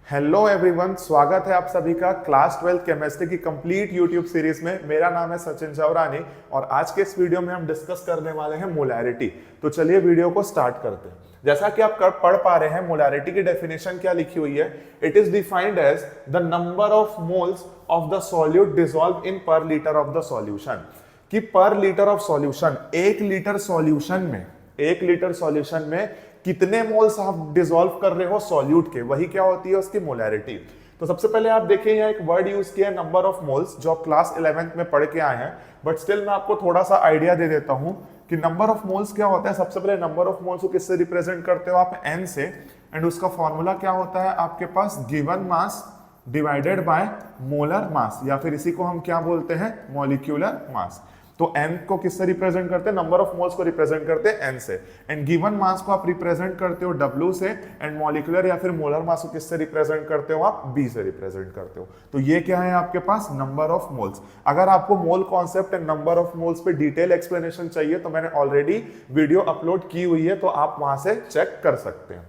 Hello everyone, स्वागत है आप सभी का क्लास 12 केमिस्ट्री की कंप्लीट यूट्यूब सीरीज में। मेरा नाम है सचिन चौरानी और आज के इस वीडियो में हम डिस्कस करने वाले हैं मोलैरिटी। तो चलिए वीडियो को स्टार्ट करते हैं। जैसा कि आप पढ़ पा रहे हैं, मोलैरिटी की डेफिनेशन क्या लिखी हुई है। It is defined as the number of moles of the solute dissolve in per litre of the solution. कि पर लीटर ऑफ सॉल्यूशन, एक लीटर सॉल्यूशन में कितने मोल्स आप डिसॉल्व कर रहे हो सॉल्यूट के, वही क्या होती है उसकी मोलैरिटी। तो सबसे पहले आप देखिए यहाँ एक वर्ड यूज किया है नंबर ऑफ मोल्स, जो आप क्लास 11th में पढ़ के आए हैं, बट स्टिल मैं आपको थोड़ा सा आइडिया दे देता हूं कि नंबर ऑफ मोल्स क्या होता है। सबसे पहले नंबर ऑफ मोल्स को किससे रिप्रेजेंट करते हो आप, n से, एंड उसका फॉर्मूला क्या होता है आपके पास, given mass divided by molar mass, या फिर इसी को हम क्या बोलते हैं, मॉलिक्यूलर मास। तो n को किससे रिप्रेजेंट करते हैं, नंबर ऑफ मोल्स को रिप्रेजेंट करते हैं n से, एंड गिवन मास को आप रिप्रेजेंट करते हो W से, एंड मॉलिक्यूलर या फिर मोलर मास को किससे रिप्रेजेंट करते हो आप, B से रिप्रेजेंट करते हो। तो ये क्या है आपके पास, नंबर ऑफ मोल्स। अगर आपको mole concept and number of moles पे डिटेल एक्सप्लेनेशन चाहिए तो मैंने ऑलरेडी वीडियो अपलोड की हुई है, तो आप वहां से चेक कर सकते हैं।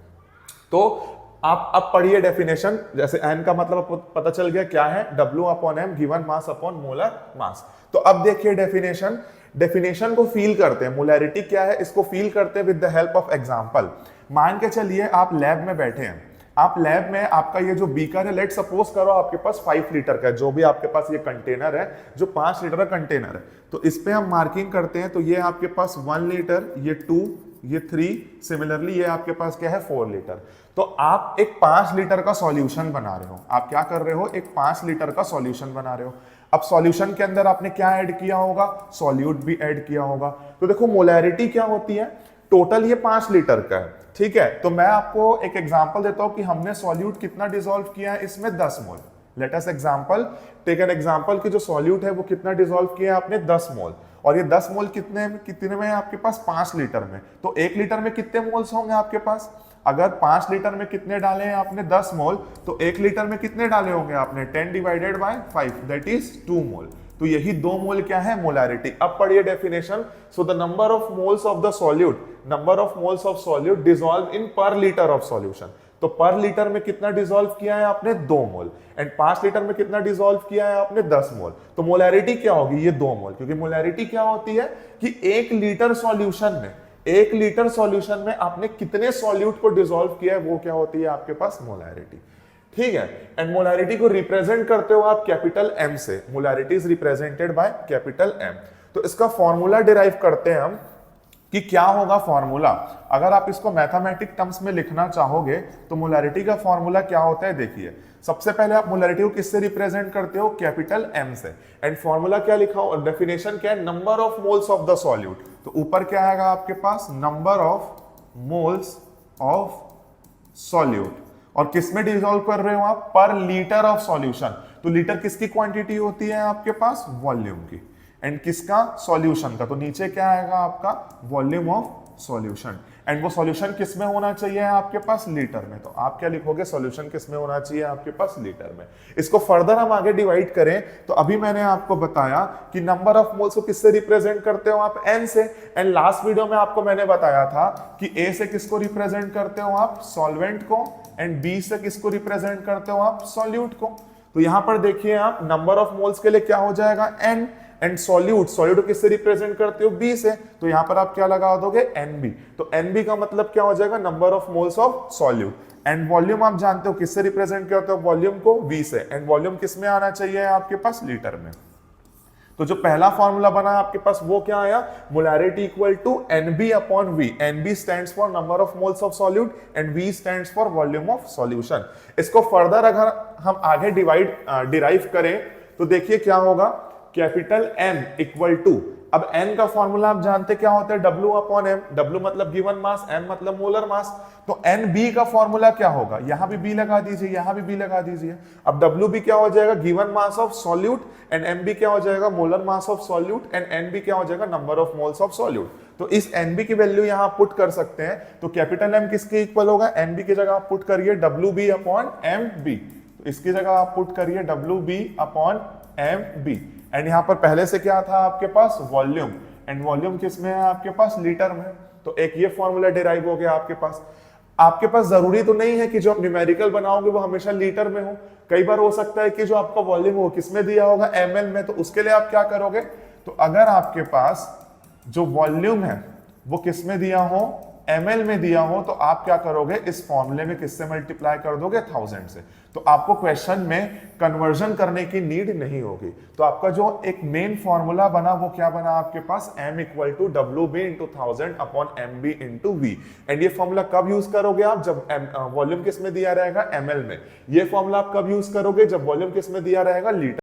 तो आप अब पढ़िए डेफिनेशन। जैसे n का मतलब पता चल गया क्या है, W upon m given mass upon molar mass. तो अब देखिए डेफिनेशन को फील करते हैं। मोलैरिटी क्या है इसको फील करते हैं with the help of example. मान के चलिए आप लैब में बैठे हैं, आप लैब में आपका ये जो बीकर है, लेट सपोज करो आपके पास 5 लीटर का है, जो भी आपके पास ये कंटेनर है, जो 5 लीटर का कंटेनर है, तो इस पे हम मार्किंग करते हैं। तो ये आपके पास 1 लीटर, ये 2, ये 3, सिमिलरली ये आपके पास क्या है 4 लीटर। तो आप एक 5 लीटर का सॉल्यूशन बना रहे हो। आप क्या कर रहे हो, एक 5 लीटर का सॉल्यूशन बना रहे हो। अब सॉल्यूशन के अंदर आपने क्या ऐड किया होगा, सॉल्यूट भी ऐड किया होगा। तो देखो मोलैरिटी क्या होती है, टोटल ये 5 लीटर का है, ठीक है। तो मैं आपको एक एग्जांपल देता हूं कि हमने सॉल्यूट कितना डिसॉल्व किया है, इसमें 10 mole. Let us example, take an example कि जो सॉल्यूट है वो कितना डिसॉल्व किया है आपने, 10 मोल। और ये 10 मोल कितने में है आपके पास, 5 लीटर में। तो 1 लीटर में कितने मोल्स होंगे आपके पास, अगर 5 लीटर में कितने डाले हैं आपने, 10 मोल, तो 1 लीटर में कितने डाले होंगे आपने, 10 डिवाइडेड बाय 5, दैट इज 2 मोल। तो यही 2 मोल क्या है, मोलैरिटी। अब पढ़िए definition. So the number of moles of the solute dissolve in per litre of solution. तो पर लीटर में कितना डिसॉल्व किया है आपने, 2 मोल, एंड 5 लीटर में कितना डिसॉल्व किया है आपने, 10 मोल। तो मोलैरिटी क्या होगी, ये 2 मोल, क्योंकि मोलैरिटी क्या होती है कि 1 लीटर सॉल्यूशन में आपने कितने सॉल्यूट को डिसॉल्व किया है, वो क्या होती है आपके पास, मोलैरिटी। ठीक है। एंड मोलैरिटी को रिप्रेजेंट करते हो आप कैपिटल M से। Molarity is represented by capital M। तो इसका फॉर्मूला डिराइव करते हैं हम कि क्या होगा फॉर्मूला। अगर आप इसको मैथमेटिक टर्म्स में लिखना चाहोगे तो मोलैरिटी का फॉर्मूला क्या होता है, देखिए। सबसे पहले आप मोलैरिटी को किससे रिप्रेजेंट करते हो, कैपिटल M से। एंड फॉर्मूला क्या लिखा हो, डेफिनेशन क्या है, number of moles of the solute. तो ऊपर क्या आएगा आपके पास, number of moles of solute, और किसमें डिसॉल्व कर रहे हो आप, पर लीटर ऑफ सॉल्यूशन। तो लीटर किसकी क्वांटिटी होती है आपके पास, वॉल्यूम की, एंड किसका, सॉल्यूशन का। तो नीचे क्या आएगा आपका, वॉल्यूम ऑफ सॉल्यूशन, एंड वो सॉल्यूशन किसमें होना चाहिए आपके पास, लीटर में। तो आप क्या लिखोगे, सॉल्यूशन किसमें होना चाहिए आपके पास, लीटर में। इसको फर्दर हम आगे डिवाइड करें तो अभी मैंने आपको बताया कि नंबर ऑफ मोल्स को किससे रिप्रेजेंट करते हो आप, n से। एंड लास्ट वीडियो में आपको मैंने बताया था कि a से किसको रिप्रेजेंट करते हो आप, सॉल्वेंट को, एंड b से किसको रिप्रेजेंट करते हो आप, सॉल्यूट को। तो यहां पर देखिए आप, नंबर ऑफ मोल्स के लिए क्या हो जाएगा, n, एंड सॉल्यूट को किससे रिप्रेजेंट करते हो, B से। तो यहां पर आप क्या लगा दोगे, NB। तो NB का मतलब क्या हो जाएगा, number of moles of solute. And volume आप जानते हो किससे रिप्रेजेंट करते हो, वॉल्यूम को V से, एंड वॉल्यूम किसमें आना चाहिए आपके पास, लीटर में। तो जो पहला फॉर्मूला बना आपके पास वो क्या आया, molarity equal to NB upon V। NB stands for number of moles of solute and V stands for volume of solution. इसको फर्दर अगर हम आगे डिराइव करें तो देखिए क्या होगा, कैपिटल M इक्वल टू, अब N का फॉर्मूला आप जानते क्या होता है, W अपॉन M। W मतलब गिवन मास, M मतलब मोलर मास। तो NB का फॉर्मूला क्या होगा, यहां भी B लगा दीजिए, यहां भी B लगा दीजिए। अब WB क्या हो जाएगा, given mass of solute, and MB क्या हो जाएगा, molar mass of solute, and NB क्या हो जाएगा, number of moles of solute. तो इस NB की वैल्यू यहां पुट कर सकते हैं। तो कैपिटल M किसके इक्वल होगा, NB की जगह आप पुट करिए WB अपॉन MB। तो इसकी जगह आप पुट करिए WB अपॉन MB। एंड यहां पर पहले से क्या था आपके पास, वॉल्यूम, एंड वॉल्यूम किस में है आपके पास, लीटर में। तो एक ये फॉर्मूला डिराइव हो गया आपके पास। आपके पास जरूरी तो नहीं है कि जो आप न्यूमेरिकल बनाओगे वो हमेशा लीटर में हो। कई बार हो सकता है कि जो आपका वॉल्यूम हो किसमें दिया होगा, ml में। तो उसके लिए आप क्या करोगे, तो अगर आपके पास जो वॉल्यूम है वो किसमें दिया हो, ml में दिया हो, तो आप क्या करोगे, इस फॉर्मूले में किससे मल्टीप्लाई कर दोगे, 1000 से। तो आपको क्वेश्चन में कन्वर्जन करने की नीड नहीं होगी। तो आपका जो एक मेन फॉर्मूला बना वो क्या बना आपके पास, m equal to W B into 1000 upon M B into V. And ये फॉर्मूला कब यूज करोगे आप, जब वॉल्यूम किस में दिया रहेगा, ml में। ये फॉर्मूला आप कब यूज करोगे, जब वॉल्यूम किस में दिया रहेगा, लीटर